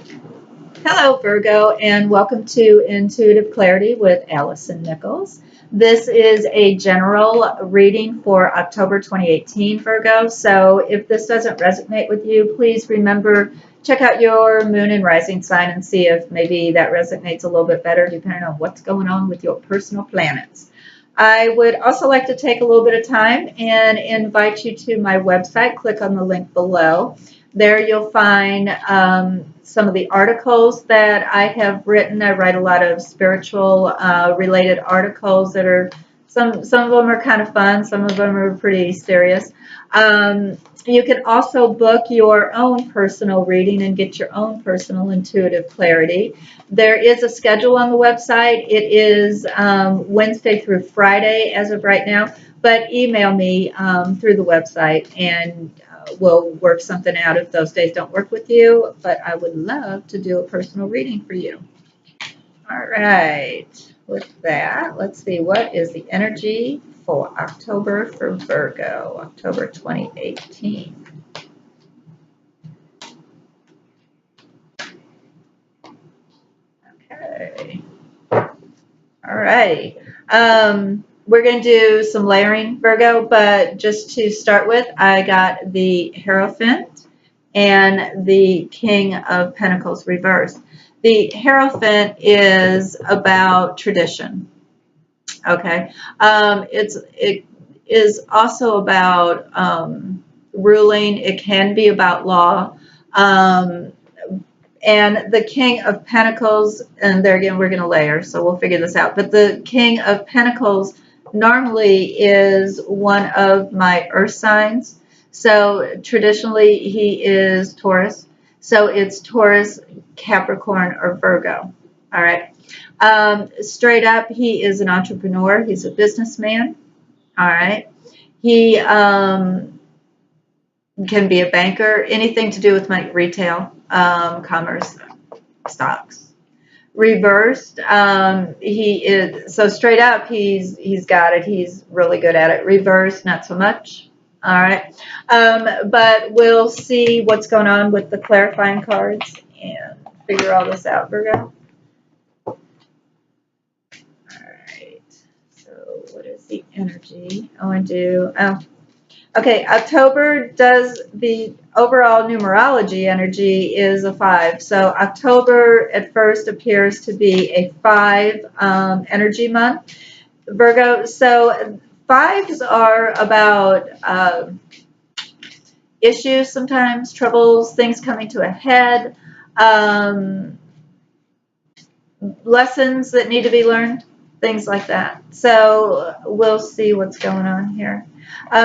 Hello, Virgo, and welcome to Intuitive Clarity with Allison Nichols. This is a general reading for October 2018, Virgo. So if this doesn't resonate with you, please remember, check out your moon and rising sign and see if maybe that resonates a little bit better depending on what's going on with your personal planets. I would also like to take a little bit of time and invite you to my website. Click on the link below. There you'll find some of the articles that I have written. I write a lot of spiritual related articles that are, some of them are kind of fun, some of them are pretty serious. You can also book your own personal reading and get your own personal intuitive clarity. There is a schedule on the website. It is Wednesday through Friday as of right now, but email me through the website and we'll work something out if those days don't work with you, but I would love to do a personal reading for you. All right, with that, let's see, what is the energy for October for Virgo, October 2018? Okay. All right. We're going to do some layering, Virgo, but just to start with, I got the Hierophant and the King of Pentacles reversed. The Hierophant is about tradition. Okay. It is also about ruling. It can be about law. And the King of Pentacles, and there again, we're going to layer, so we'll figure this out. But the King of Pentacles normally is one of my earth signs. So traditionally, he is Taurus. So it's Taurus, Capricorn, or Virgo. All right. Straight up, he is an entrepreneur. He's a businessman. All right. He can be a banker, anything to do with money, retail, commerce, stocks. Reversed, he is, so straight up, he's got it. He's really good at it. Reversed, not so much. All right. But we'll see what's going on with the clarifying cards and figure all this out, Virgo. All right. So what is the energy? I want to do, okay, October does, the overall numerology energy is a 5. So October at first appears to be a 5 energy month. Virgo, so 5s are about issues sometimes, troubles, things coming to a head, lessons that need to be learned, things like that. So we'll see what's going on here.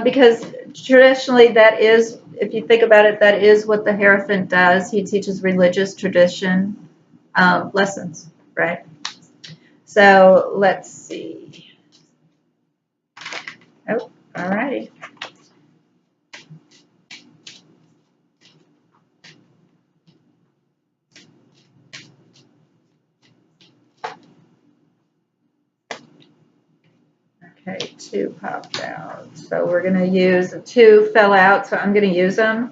Because traditionally that is, if you think about it, that is what the Hierophant does. He teaches religious tradition lessons, right? So let's see. Oh, all righty. Okay, 2 popped out. So we're going to use, 2 fell out, so I'm going to use them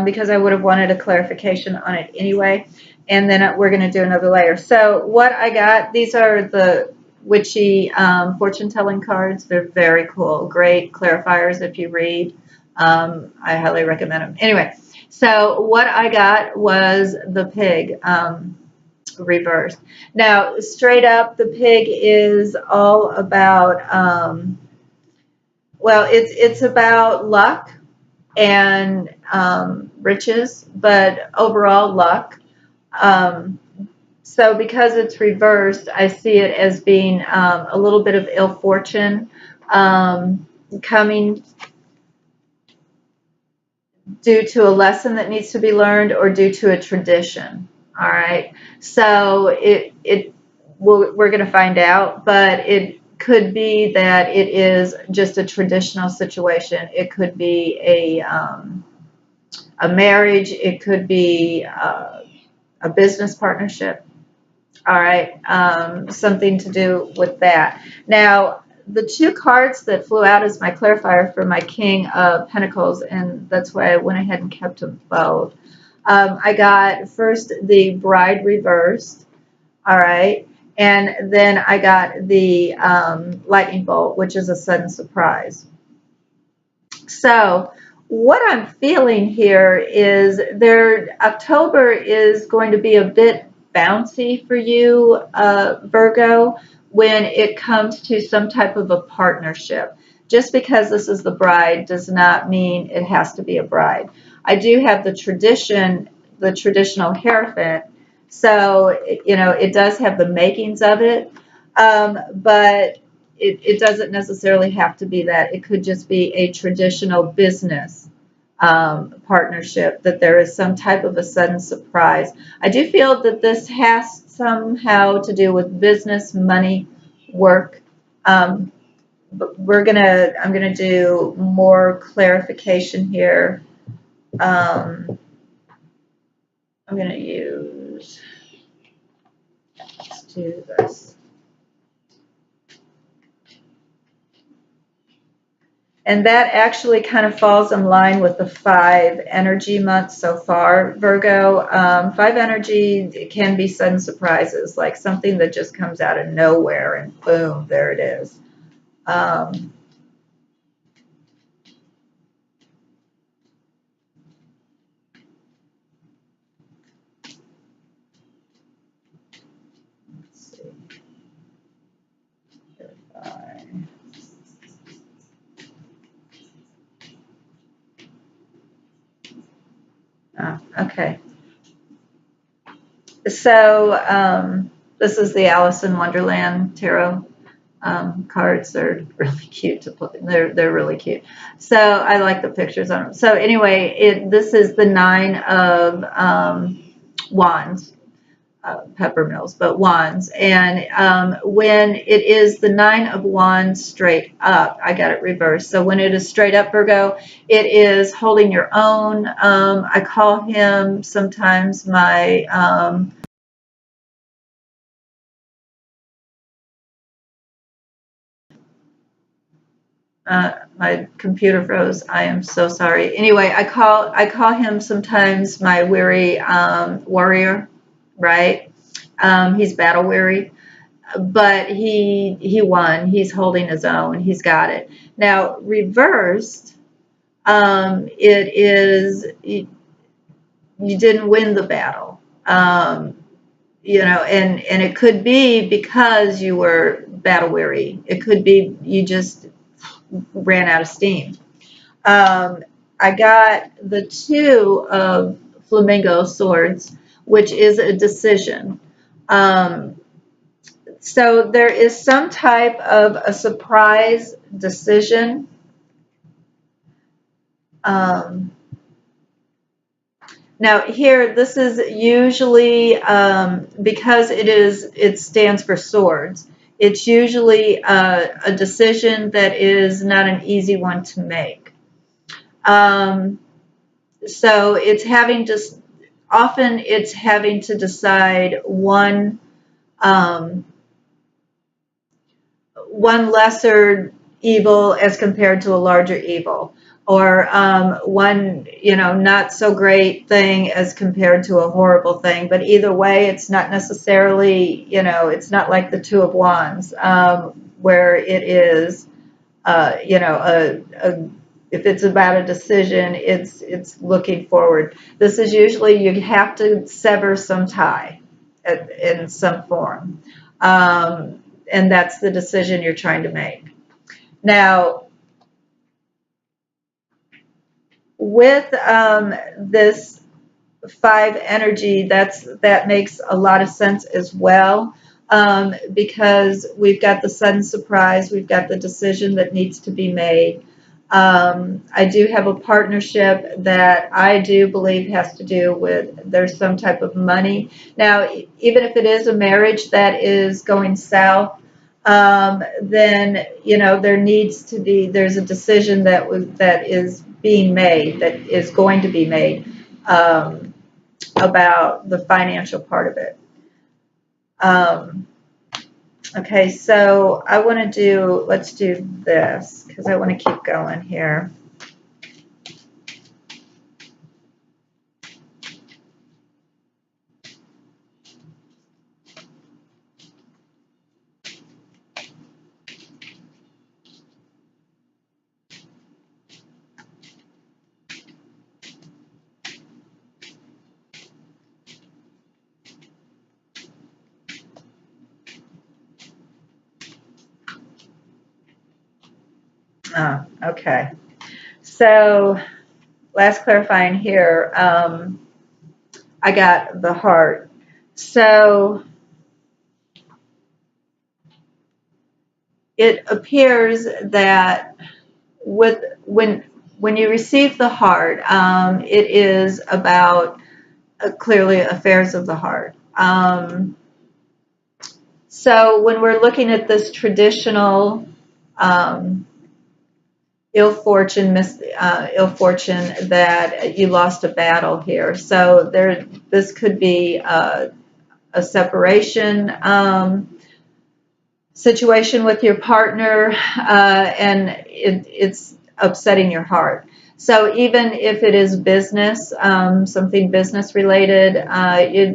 because I would have wanted a clarification on it anyway. And then we're going to do another layer. So what I got, these are the witchy fortune-telling cards. They're very cool. Great clarifiers if you read. I highly recommend them. Anyway, so what I got was the pig. Reversed. Now, straight up, the pig is all about, well, it's about luck and riches, but overall luck. So because it's reversed, I see it as being a little bit of ill fortune coming due to a lesson that needs to be learned or due to a tradition. All right. So we're going to find out, but it could be that it is just a traditional situation. It could be a marriage. It could be a business partnership. All right. Something to do with that. Now, the 2 cards that flew out as my clarifier for my King of Pentacles, and that's why I went ahead and kept them both. I got first the bride reversed, all right, and then I got the lightning bolt, which is a sudden surprise. So what I'm feeling here is October is going to be a bit bouncy for you, Virgo, when it comes to some type of a partnership. Just because this is the bride does not mean it has to be a bride. I do have the traditional Hierophant, so it does have the makings of it, but it doesn't necessarily have to be that. It could just be a traditional business partnership, that there is some type of a sudden surprise. I do feel that this has somehow to do with business, money, work. But I'm gonna do more clarification here. I'm gonna let's do this. And that actually kind of falls in line with the 5 energy months so far, Virgo. 5 energy can be sudden surprises, like something that just comes out of nowhere and boom, there it is. Let's see. Oh, okay. So this is the Alice in Wonderland tarot cards. Are really cute to play. They're really cute. So I like the pictures on them. So anyway, this is the 9 of wands. Pepper mills, but wands. And when it is the 9 of wands straight up, I got it reversed. So when it is straight up, Virgo, it is holding your own. I call him sometimes my computer froze. I am so sorry. Anyway, I call him sometimes my weary warrior, right? He's battle weary, but he won. He's holding his own. He's got it. Now reversed, it is you didn't win the battle. And it could be because you were battle weary. It could be you just ran out of steam. I got the 2 of flamingo swords, which is a decision. So there is some type of a surprise decision. Now here, this is usually because it stands for swords. It's usually a decision that is not an easy one to make. So it's often it's having to decide one lesser evil as compared to a larger evil, or one not so great thing as compared to a horrible thing. But either way, it's not necessarily it's not like the 2 of wands, where it is if it's about a decision, it's looking forward. This is usually you have to sever some tie in some form. And that's the decision you're trying to make. Now, with this 5 energy, that makes a lot of sense as well, because we've got the sudden surprise, we've got the decision that needs to be made. I do have a partnership that I do believe has to do with there's some type of money. Now, even if it is a marriage that is going south, then there's a decision that is being made, that is going to be made, about the financial part of it. Okay, so let's do this, because I want to keep going here. Okay. So last clarifying here, I got the heart. So it appears that with when you receive the heart, it is about clearly affairs of the heart. So when we're looking at this traditional um, ill fortune that you lost a battle here. So this could be a separation situation with your partner, and it's upsetting your heart. So even if it is business, something business related,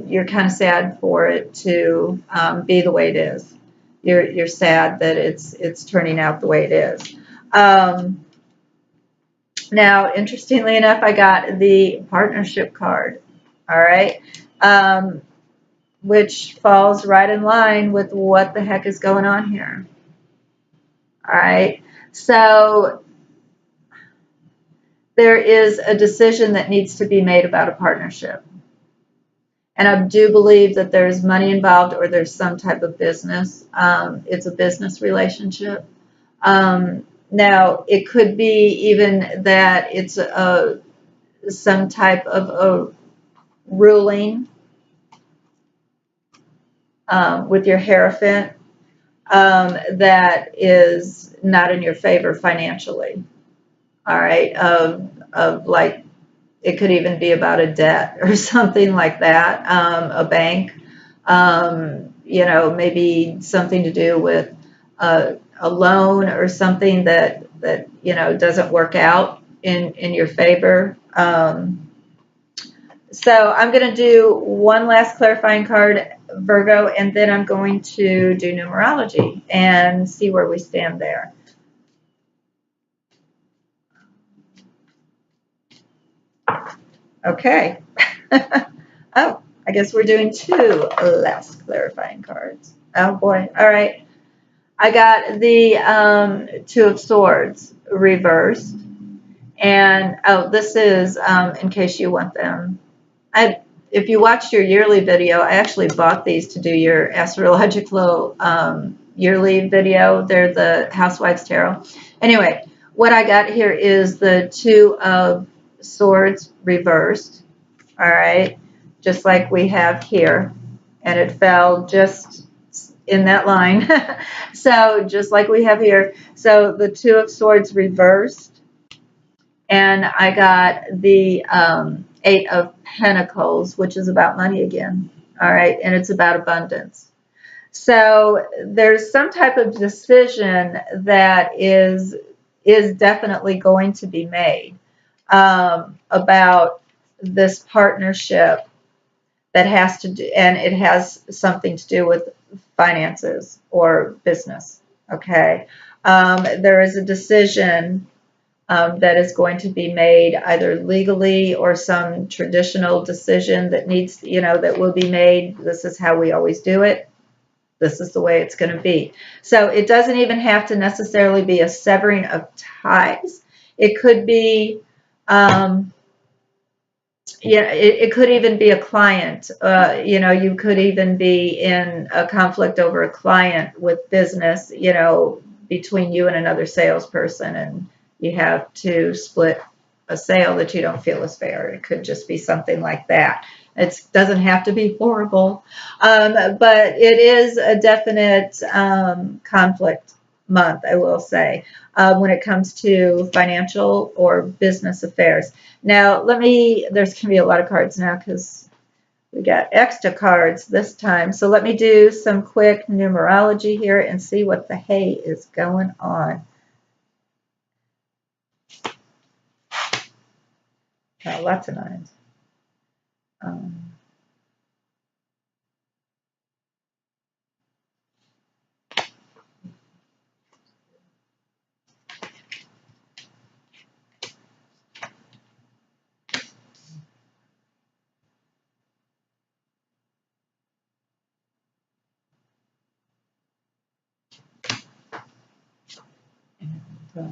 you're kind of sad for it to be the way it is. You're sad that it's turning out the way it is. Now, interestingly enough, I got the partnership card. All right. Which falls right in line with what the heck is going on here. All right. So there is a decision that needs to be made about a partnership. And I do believe that there's money involved or there's some type of business. It's a business relationship. Now, it could be even that it's some type of a ruling with your Hierophant that is not in your favor financially. All right. Of like, it could even be about a debt or something like that, a bank, maybe something to do with a loan or something that doesn't work out in your favor. So I'm going to do one last clarifying card, Virgo, and then I'm going to do numerology and see where we stand there. Okay. Oh, I guess we're doing two last clarifying cards. Oh boy. All right. I got the Two of Swords reversed. And oh, this is in case you want them. If you watched your yearly video, I actually bought these to do your astrological yearly video. They're the Housewives Tarot. Anyway, what I got here is the Two of Swords reversed. All right, just like we have here. And it fell just in that line. So just like we have here. So the Two of Swords reversed. And I got the Eight of Pentacles, which is about money again. All right. And it's about abundance. So there's some type of decision that is definitely going to be made about this partnership that has to do, and it has something to do with finances or business. Okay. There is a decision that is going to be made either legally or some traditional decision that needs, that will be made. This is how we always do it. This is the way it's going to be. So it doesn't even have to necessarily be a severing of ties. It could be, it could even be a client. You could even be in a conflict over a client with business, between you and another salesperson, and you have to split a sale that you don't feel is fair. It could just be something like that. It doesn't have to be horrible, but it is a definite conflict month, I will say, when it comes to financial or business affairs. Now, there's going to be a lot of cards now because we got extra cards this time. So let me do some quick numerology here and see what the hay is going on. Lots of nines. It's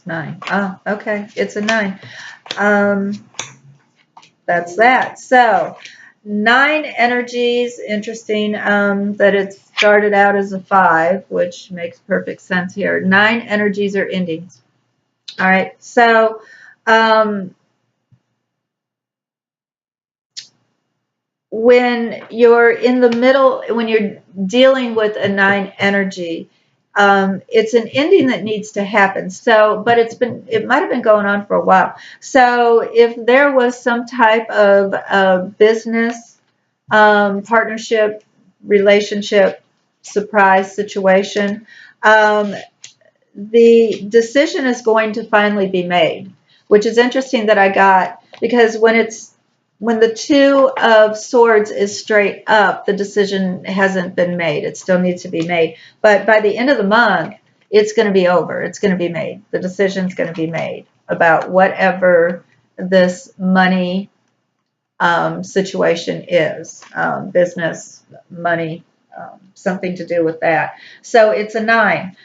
9. Oh, okay. It's a 9. Um, that's that. So 9 energies. Interesting that it started out as a 5, which makes perfect sense here. 9 energies are endings. All right. So when you're in the middle, when you're dealing with a 9 energy, it's an ending that needs to happen. So, but it might have been going on for a while. So if there was some type of business, partnership, relationship, surprise situation, the decision is going to finally be made, which is interesting that I got, because when the 2 of swords is straight up, the decision hasn't been made. It still needs to be made. But by the end of the month, it's going to be over. It's going to be made. The decision's going to be made about whatever this money situation is, business, money, something to do with that. So it's a 9.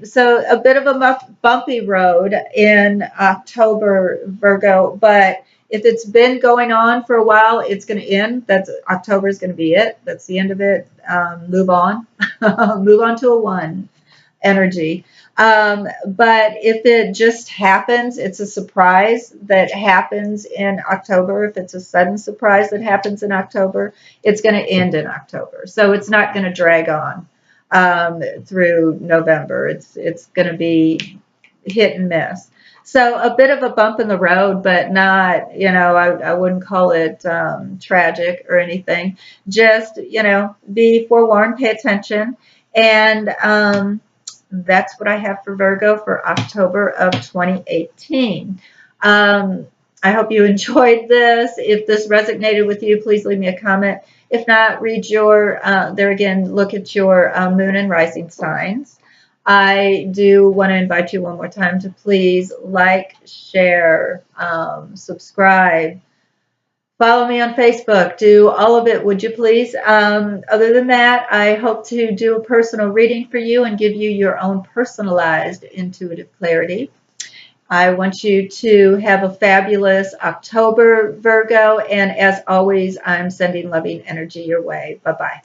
So a bit of a bumpy road in October, Virgo, but if it's been going on for a while, it's going to end. October is going to be it. That's the end of it. Move on. Move on to a 1 energy. But if it just happens, it's a surprise that happens in October. If it's a sudden surprise that happens in October, it's going to end in October. So it's not going to drag on through November. It's going to be hit and miss. So a bit of a bump in the road, but not, I wouldn't call it tragic or anything. Just, be forewarned, pay attention. And that's what I have for Virgo for October of 2018. I hope you enjoyed this. If this resonated with you, please leave me a comment. If not, read there again, look at your moon and rising signs. I do want to invite you one more time to please like, share, subscribe, follow me on Facebook. Do all of it, would you please? Other than that, I hope to do a personal reading for you and give you your own personalized intuitive clarity. I want you to have a fabulous October, Virgo, and as always, I'm sending loving energy your way. Bye-bye.